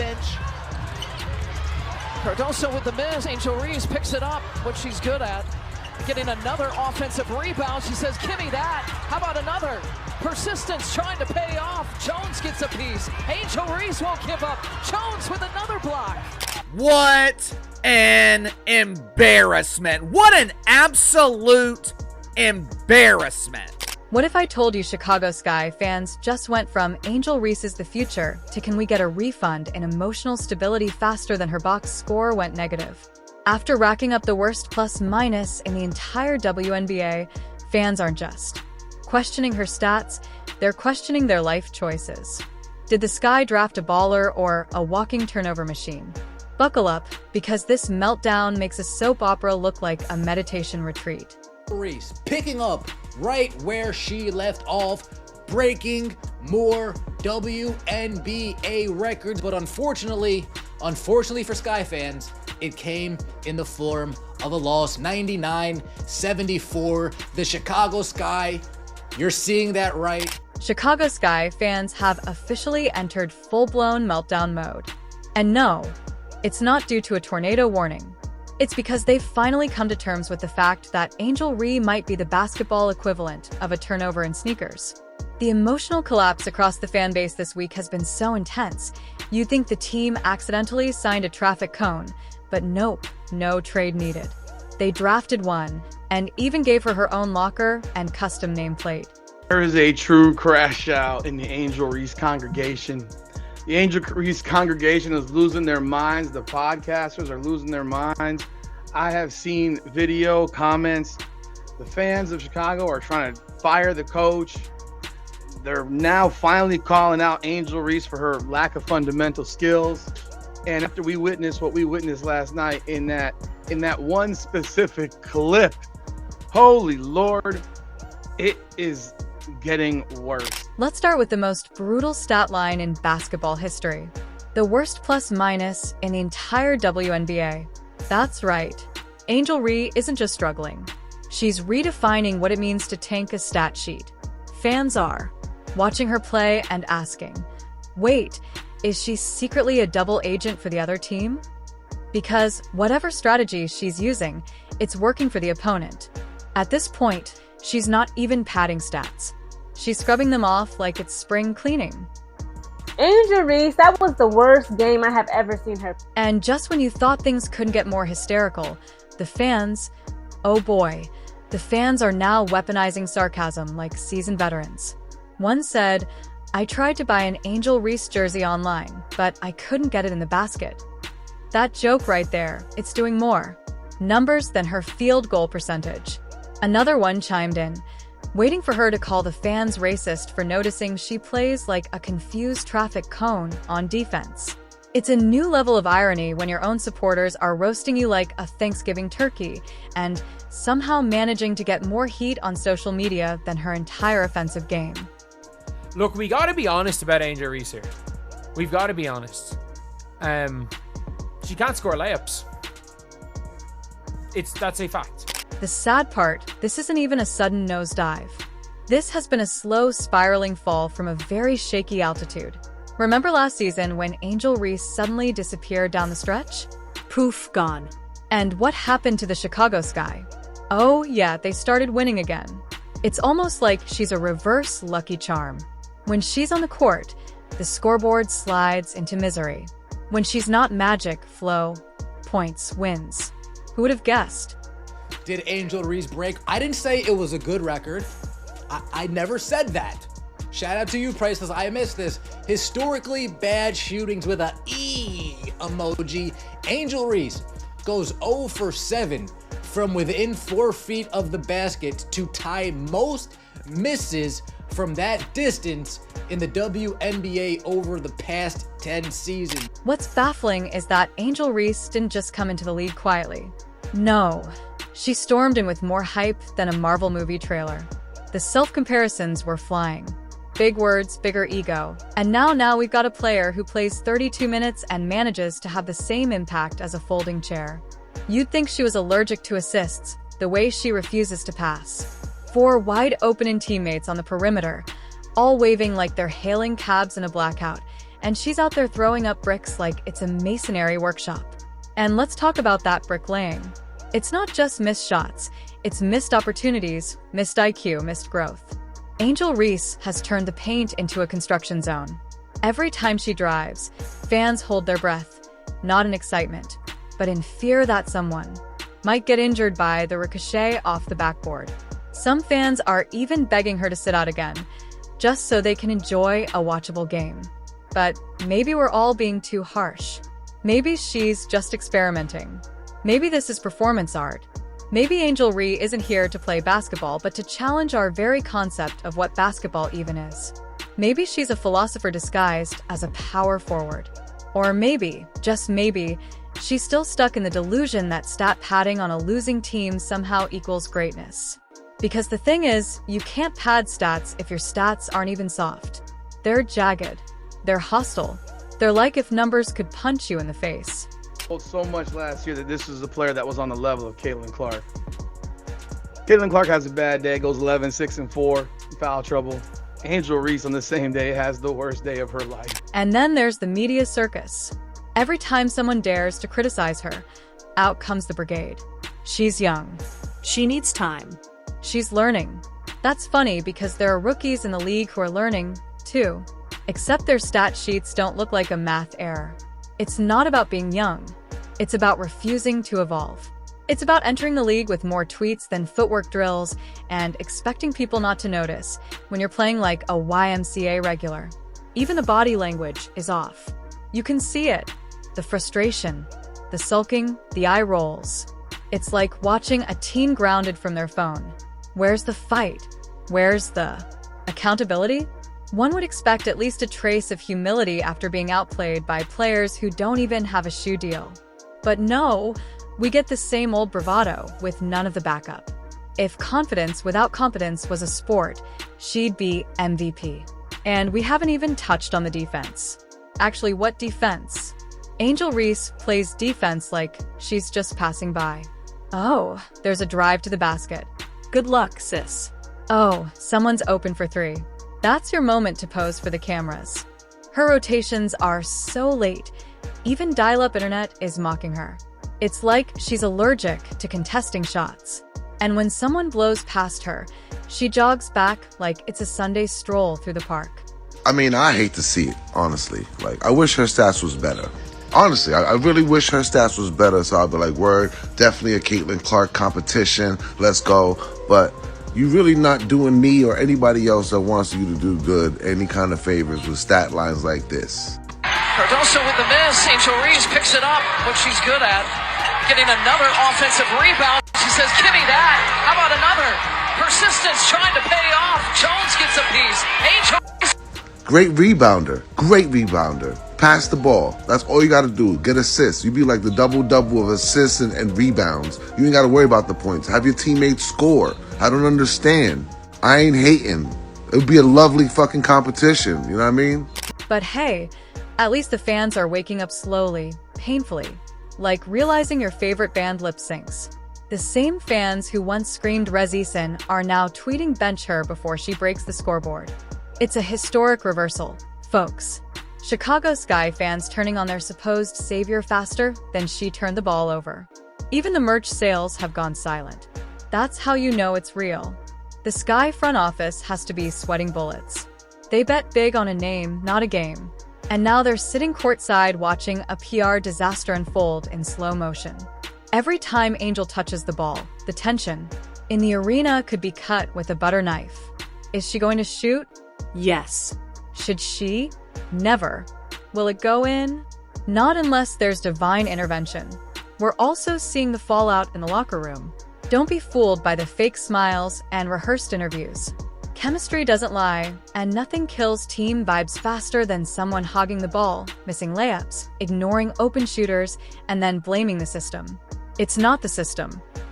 bench. Cardoso with the miss. Angel Reese picks it up, what she's good at. Getting another offensive rebound. She says, give me that. How about another? Persistence trying to pay off. Jones gets a piece. Angel Reese won't give up. Jones with another block. What an embarrassment. What an absolute embarrassment. What if I told you Chicago Sky fans just went from Angel Reese is the future to can we get a refund and emotional stability faster than her box score went negative? After racking up the worst plus-minus in the entire WNBA, fans aren't just questioning her stats, they're questioning their life choices. Did the Sky draft a baller or a walking turnover machine? Buckle up, because this meltdown makes a soap opera look like a meditation retreat. Reese picking up right where she left off, breaking more WNBA records, but unfortunately for Sky fans, it came in the form of a loss, 99-74. The Chicago Sky, you're seeing that right. Chicago Sky fans have officially entered full-blown meltdown mode. And no, it's not due to a tornado warning. It's because they've finally come to terms with the fact that Angel Reese might be the basketball equivalent of a turnover in sneakers. The emotional collapse across the fan base this week has been so intense, you'd think the team accidentally signed a traffic cone, but nope, no trade needed. They drafted one, and even gave her her own locker and custom nameplate. There is a true crash out in the Angel Reese congregation. The Angel Reese congregation is losing their minds. The podcasters are losing their minds. I have seen video comments. The fans of Chicago are trying to fire the coach. They're now finally calling out Angel Reese for her lack of fundamental skills. And after we witnessed what we witnessed last night in that one specific clip, holy Lord, it is getting worse. Let's start with the most brutal stat line in basketball history. The worst plus-minus in the entire WNBA. That's right. Angel Reese isn't just struggling. She's redefining what it means to tank a stat sheet. Fans are watching her play and asking, wait, is she secretly a double agent for the other team? Because whatever strategy she's using, it's working for the opponent. At this point, she's not even padding stats. She's scrubbing them off like it's spring cleaning. Angel Reese, that was the worst game I have ever seen her. And just when you thought things couldn't get more hysterical, the fans, oh boy, the fans are now weaponizing sarcasm like seasoned veterans. One said, I tried to buy an Angel Reese jersey online, but I couldn't get it in the basket. That joke right there, it's doing more numbers than her field goal percentage. Another one chimed in, waiting for her to call the fans racist for noticing she plays like a confused traffic cone on defense. It's a new level of irony when your own supporters are roasting you like a Thanksgiving turkey and somehow managing to get more heat on social media than her entire offensive game. Look, we got to be honest about Angel Reese here. We've got to be honest. She can't score layups. That's a fact. The sad part, this isn't even a sudden nosedive. This has been a slow spiraling fall from a very shaky altitude. Remember last season when Angel Reese suddenly disappeared down the stretch? Poof, gone. And what happened to the Chicago Sky? Oh yeah, they started winning again. It's almost like she's a reverse Lucky Charm. When she's on the court, the scoreboard slides into misery. When she's not magic, flow, points, wins. Who would have guessed? Did Angel Reese break? I didn't say it was a good record. I never said that. Shout out to you, Priceless. I missed this. Historically bad shootings with a E emoji. Angel Reese goes 0 for 7 from within 4 feet of the basket to tie most misses from that distance in the WNBA over the past 10 seasons. What's baffling is that Angel Reese didn't just come into the league quietly. No, she stormed in with more hype than a Marvel movie trailer. The self-comparisons were flying. Big words, bigger ego. And now we've got a player who plays 32 minutes and manages to have the same impact as a folding chair. You'd think she was allergic to assists, the way she refuses to pass. 4 wide-open teammates on the perimeter, all waving like they're hailing cabs in a blackout, and she's out there throwing up bricks like it's a masonry workshop. And let's talk about that bricklaying. It's not just missed shots, it's missed opportunities, missed IQ, missed growth. Angel Reese has turned the paint into a construction zone. Every time she drives, fans hold their breath, not in excitement, but in fear that someone might get injured by the ricochet off the backboard. Some fans are even begging her to sit out again, just so they can enjoy a watchable game. But maybe we're all being too harsh. Maybe she's just experimenting. Maybe this is performance art. Maybe Angel Reese isn't here to play basketball, but to challenge our very concept of what basketball even is. Maybe she's a philosopher disguised as a power forward. Or maybe, just maybe, she's still stuck in the delusion that stat padding on a losing team somehow equals greatness. Because the thing is, you can't pad stats if your stats aren't even soft. They're jagged. They're hostile. They're like if numbers could punch you in the face. So much last year that this was a player that was on the level of Caitlin Clark. Caitlin Clark has a bad day, goes 11, 6, and 4, foul trouble. Angel Reese on the same day has the worst day of her life. And then there's the media circus. Every time someone dares to criticize her, out comes the brigade. She's young. She needs time. She's learning. That's funny because there are rookies in the league who are learning, too. Except their stat sheets don't look like a math error. It's not about being young. It's about refusing to evolve. It's about entering the league with more tweets than footwork drills and expecting people not to notice when you're playing like a YMCA regular. Even the body language is off. You can see it. The frustration, the sulking, the eye rolls. It's like watching a teen grounded from their phone. Where's the fight? Where's the accountability? One would expect at least a trace of humility after being outplayed by players who don't even have a shoe deal. But no, we get the same old bravado with none of the backup. If confidence without competence was a sport, she'd be MVP. And we haven't even touched on the defense. Actually, what defense? Angel Reese plays defense like she's just passing by. Oh, there's a drive to the basket. Good luck, sis. Oh, someone's open for three. That's your moment to pose for the cameras. Her rotations are so late, even dial-up internet is mocking her. It's like she's allergic to contesting shots. And when someone blows past her, she jogs back like it's a Sunday stroll through the park. I mean, I hate to see it, honestly. Like, I wish her stats was better. Honestly, I really wish her stats was better, so I'll be like, word, definitely a Caitlin Clark competition, let's go. But you really not doing me or anybody else that wants you to do good any kind of favors with stat lines like this. Cardoso with the miss. Angel Reese picks it up, what she's good at. Getting another offensive rebound. She says, give me that. How about another? Persistence trying to pay off. Jones gets a piece. Angel Reese. Great rebounder. Pass the ball. That's all you got to do. Get assists. You be like the double-double of assists and rebounds. You ain't got to worry about the points. Have your teammates score. I don't understand. I ain't hating. It would be a lovely fucking competition. You know what I mean? But hey, at least the fans are waking up slowly, painfully, like realizing your favorite band lip syncs. The same fans who once screamed Rez Eason are now tweeting bench her before she breaks the scoreboard. It's a historic reversal, folks. Chicago Sky fans turning on their supposed savior faster than she turned the ball over. Even the merch sales have gone silent. That's how you know it's real. The Sky front office has to be sweating bullets. They bet big on a name, not a game. And now they're sitting courtside watching a PR disaster unfold in slow motion. Every time Angel touches the ball, the tension in the arena could be cut with a butter knife. Is she going to shoot? Yes. Should she? Never. Will it go in? Not unless there's divine intervention. We're also seeing the fallout in the locker room. Don't be fooled by the fake smiles and rehearsed interviews. Chemistry doesn't lie, and nothing kills team vibes faster than someone hogging the ball, missing layups, ignoring open shooters, and then blaming the system. It's not the system.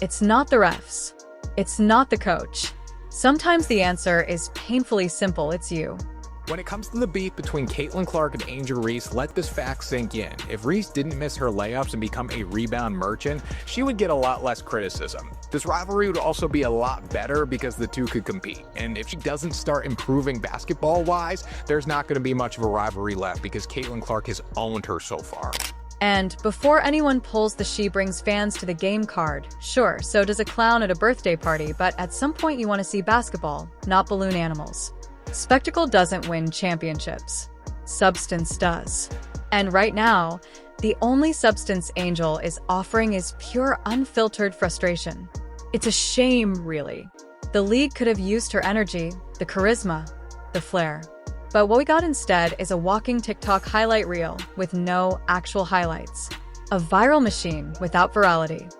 It's not the refs. It's not the coach. Sometimes the answer is painfully simple. It's you. When it comes to the beef between Caitlin Clark and Angel Reese, let this fact sink in. If Reese didn't miss her layups and become a rebound merchant, she would get a lot less criticism. This rivalry would also be a lot better because the two could compete. And if she doesn't start improving basketball-wise, there's not going to be much of a rivalry left because Caitlin Clark has owned her so far. And before anyone pulls the "she brings fans to the game" card, sure, so does a clown at a birthday party, but at some point you want to see basketball, not balloon animals. Spectacle doesn't win championships. Substance does. And right now, the only substance Angel is offering is pure, unfiltered frustration. It's a shame, really. The league could have used her energy, the charisma, the flair. But what we got instead is a walking TikTok highlight reel with no actual highlights. A viral machine without virality.